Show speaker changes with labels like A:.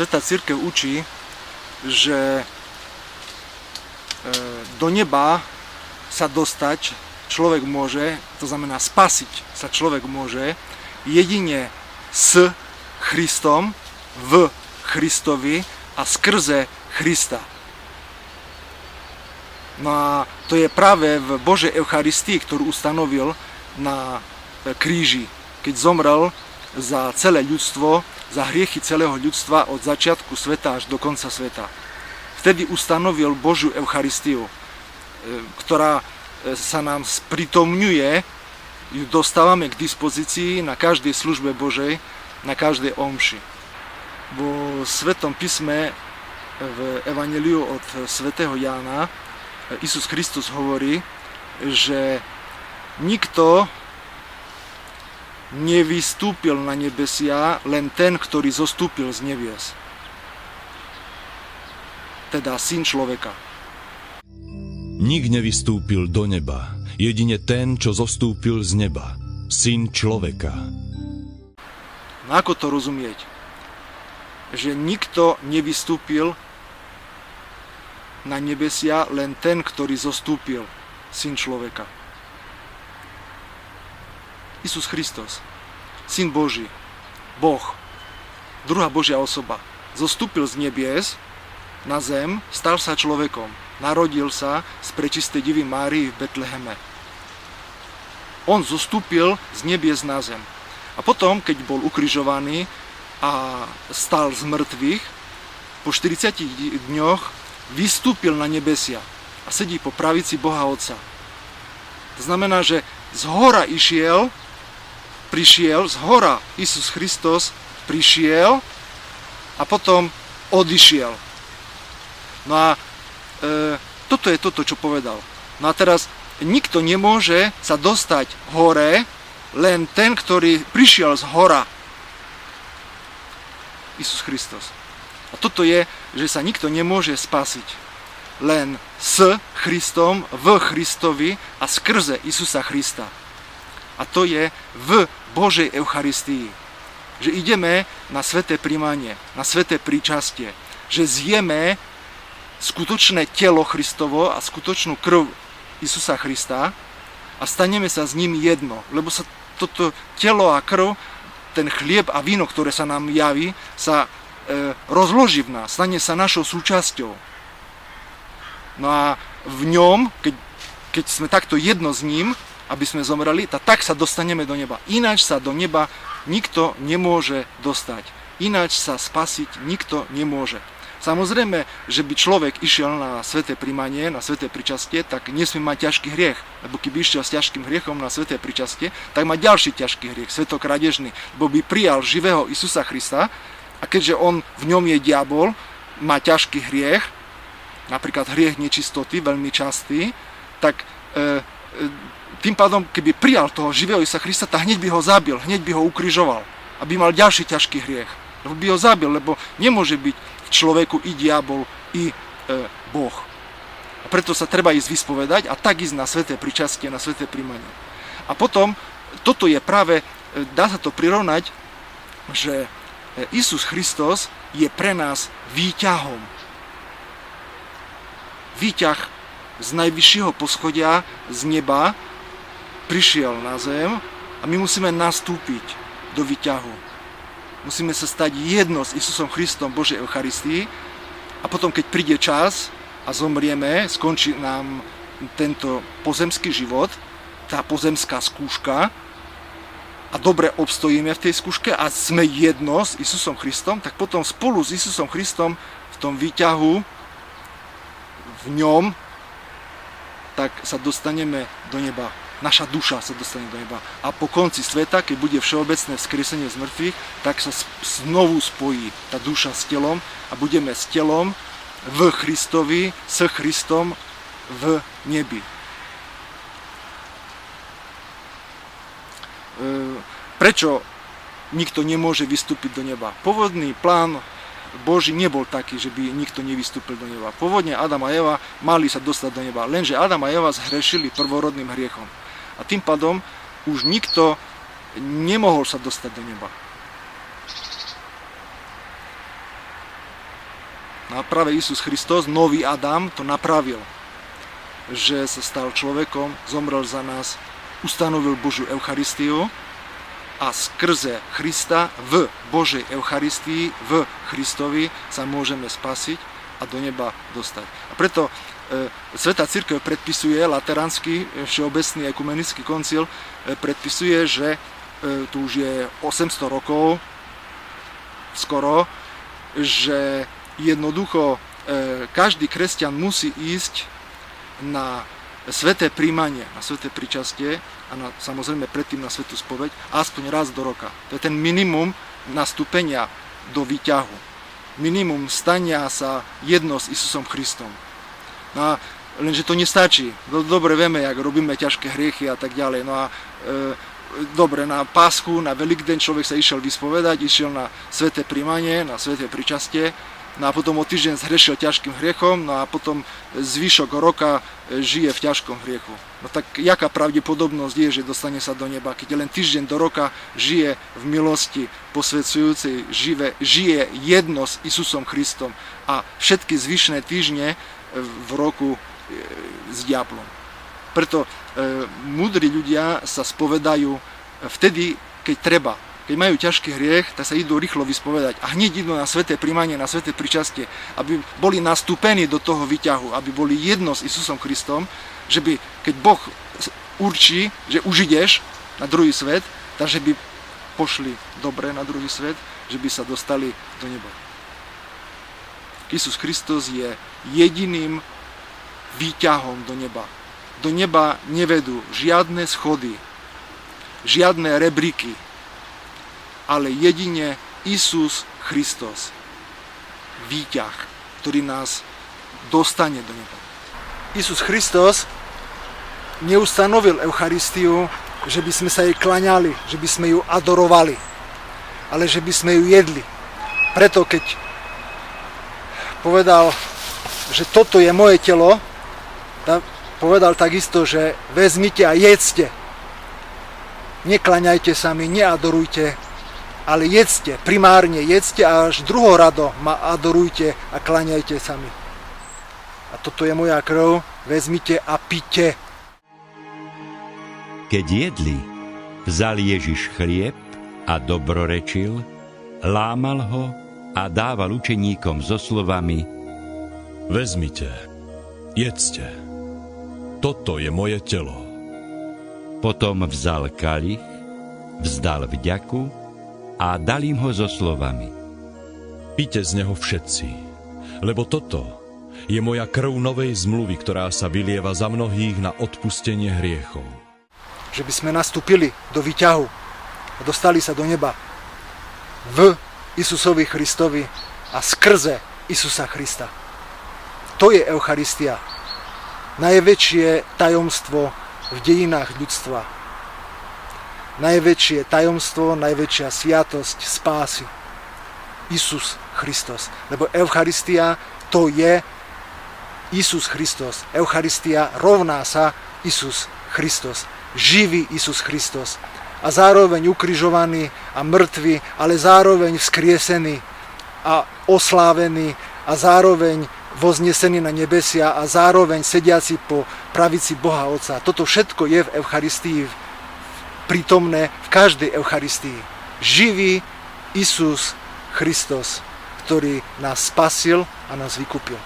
A: Svätá cirkev učí, že do neba sa dostať človek môže, to znamená spasiť sa človek môže jedine s Kristom, v Kristovi a skrze Krista. No a to je práve v Božej Eucharistii, ktorú ustanovil na kríži, keď zomrel za celé ľudstvo, za hriechy celého ľudstva od začiatku sveta až do konca sveta. Vtedy ustanovil Božiu Eucharistiu, ktorá sa nám sprítomňuje, ju dostávame k dispozícii na každej službe Božej, na každej omši. Vo Svetom písme v Evanjeliu od svätého Jána Isus Kristus hovorí, že nikto nevystúpil na nebesia, len ten, ktorý zostúpil z nebies. Teda Syn človeka.
B: Nik nevystúpil do neba, jedine ten, čo zostúpil z neba, Syn človeka.
A: No ako to rozumieť? Že nikto nevystúpil na nebesia, len ten, ktorý zostúpil, Syn človeka. Isus Kristus, Syn Boží, Boh, druhá Božia osoba, zostúpil z nebies na zem, stal sa človekom, narodil sa z prečistej Divy Márii v Betleheme. On zostúpil z nebies na zem. A potom, keď bol ukrižovaný a stal z mŕtvych, po 40 dňoch vystúpil na nebesia a sedí po pravici Boha Otca. To znamená, že zhora prišiel z hora Isus Kristus, prišiel a potom odišiel. No a toto je toto, čo povedal. No a teraz nikto nemôže sa dostať hore, len ten, ktorý prišiel z hora. Isus Kristus. A toto je, že sa nikto nemôže spasiť len s Kristom, v Kristovi a skrze Isusa Krista. A to je v Božej Eucharistii. Že ideme na sväté prijímanie, na sväté príčastie. Že zjeme skutočné telo Kristovo a skutočnú krv Isusa Krista a staneme sa s ním jedno. Lebo sa toto telo a krv, ten chlieb a víno, ktoré sa nám javí, sa rozloží v nás, stane sa našou súčasťou. No a v ňom, keď sme takto jedno s ním, aby sme zomreli, tak sa dostaneme do neba. Ináč sa do neba nikto nemôže dostať. Ináč sa spasiť nikto nemôže. Samozrejme, že by človek išiel na sväté prijímanie, na sväté pričastie, tak nesmie mať ťažký hriech. Lebo keby išiel s ťažkým hriechom na sväté pričastie, tak má ďalší ťažký hriech, svätokradežný. Lebo by prijal živého Isusa Krista a keďže on v ňom je diabol, má ťažký hriech, napríklad hriech nečistoty, veľmi častý, tak tým pádom, keby prijal toho živého Isusa Krista, tak hneď by ho zabil, hneď by ho ukrižoval, aby mal ďalší ťažký hriech. Lebo by ho zabil, lebo nemôže byť v človeku i diabol, i Boh. A preto sa treba ísť vyspovedať a tak ísť na sväté pričastie, na sväté prijímanie. A potom, toto je práve, dá sa to prirovnať, že Isus Kristus je pre nás výťahom. Výťah z najvyššieho poschodia z neba prišiel na zem a my musíme nastúpiť do výťahu. Musíme sa stať jedno s Isusom Kristom Božej Eucharistii a potom, keď príde čas a zomrieme, skončí nám tento pozemský život, tá pozemská skúška a dobre obstojíme v tej skúške a sme jedno s Isusom Kristom, tak potom spolu s Isusom Kristom v tom výťahu, v ňom, tak sa dostaneme do neba. Naša duša sa dostane do neba. A po konci sveta, keď bude všeobecné vzkriesenie z mŕtvych, tak sa znovu spojí tá duša s telom a budeme s telom v Kristovi, s Kristom v nebi. Prečo nikto nemôže vystúpiť do neba? Pôvodný plán Boží nebol taký, že by nikto nevystúpil do neba. Pôvodne Adam a Eva mali sa dostať do neba, lenže Adam a Eva zhrešili prvorodným hriechom. A tým pádom už nikto nemohol sa dostať do neba. No a práve Isus Kristus, nový Adam, to napravil. Že sa stal človekom, zomrel za nás, ustanovil Božiu Eucharistiu a skrze Krista v Božej Eucharistii, v Kristovi sa môžeme spasiť a do neba dostať. A preto Svätá cirkev predpisuje, Lateránsky všeobecný ekumenický koncil predpisuje, že tu už je 800 rokov skoro, že jednoducho každý kresťan musí ísť na sväté príjmanie, na sväté pričastie a samozrejme predtým na svätú spoveď aspoň raz do roka. To je ten minimum nastúpenia do výťahu. Minimum stania sa jedno s Isusom Kristom. No a lenže to nestačí. Dobre vieme, jak robíme ťažké hriechy a tak ďalej. No a dobre, na Páschu, na Veľkdeň človek sa išiel vyspovedať, išiel na sväté príjmanie, na sväté pričastie, no a potom o týždeň zhrešil ťažkým hriechom, no a potom zvyšok roka žije v ťažkom hriechu. No tak jaká pravdepodobnosť je, že dostane sa do neba, keď len týždeň do roka žije v milosti posvedzujúcej, žije jedno s Isusom Kristom a všetky zvyšné týždne v roku s diablom. Preto múdri ľudia sa spovedajú vtedy, keď treba. Keď majú ťažký hriech, tak sa idú rýchlo vyspovedať a hneď idú na sväté príjmanie, na sväté pričastie, aby boli nastúpení do toho výťahu, aby boli jedno s Isusom Kristom, že by, keď Boh určí, že už ideš na druhý svet, takže by pošli dobre na druhý svet, že by sa dostali do neba. Isus Kristus je jediným výťahom do neba. Do neba nevedú žiadne schody, žiadne rebríky, ale jedine Isus Kristus, výťah, ktorý nás dostane do neba. Isus Kristus neustanovil Eucharistiu, že by sme sa jej klaňali, že by sme ju adorovali, ale že by sme ju jedli. Preto keď povedal, že toto je moje telo, povedal takisto, že vezmite a jedzte. Neklaňajte sa mi, neadorujte, ale jedzte, primárne jedzte a až druhorado ma adorujte a klaňajte sa mi. A toto je moja krv, vezmite a pite.
C: Keď jedli, vzal Ježiš chlieb a dobrorečil, lámal ho a dával učeníkom so slovami:
B: Vezmite, jedzte, toto je moje telo.
C: Potom vzal kalich, vzdal vďaku a dal im ho so slovami:
B: Pite z neho všetci, lebo toto je moja krv novej zmluvy, ktorá sa vylieva za mnohých na odpustenie hriechov.
A: Že by sme nastúpili do výťahu a dostali sa do neba v Isusovi Kristovi a skrze Isusa Krista. To je Eucharistia. Najväčšie tajomstvo v dejinách ľudstva. Najväčšie tajomstvo, najväčšia sviatosť spásy. Isus Kristus. Lebo Eucharistia to je Isus Kristus. Eucharistia rovná sa Isus Kristus. Živý Isus Kristus. A zároveň ukrižovaný a mŕtvy, ale zároveň vzkriesený a oslávený a zároveň voznesený na nebesia a zároveň sediaci po pravici Boha Otca. Toto všetko je v Eucharistii prítomné v každej Eucharistii. Živý Isus Kristus, ktorý nás spasil a nás vykúpil.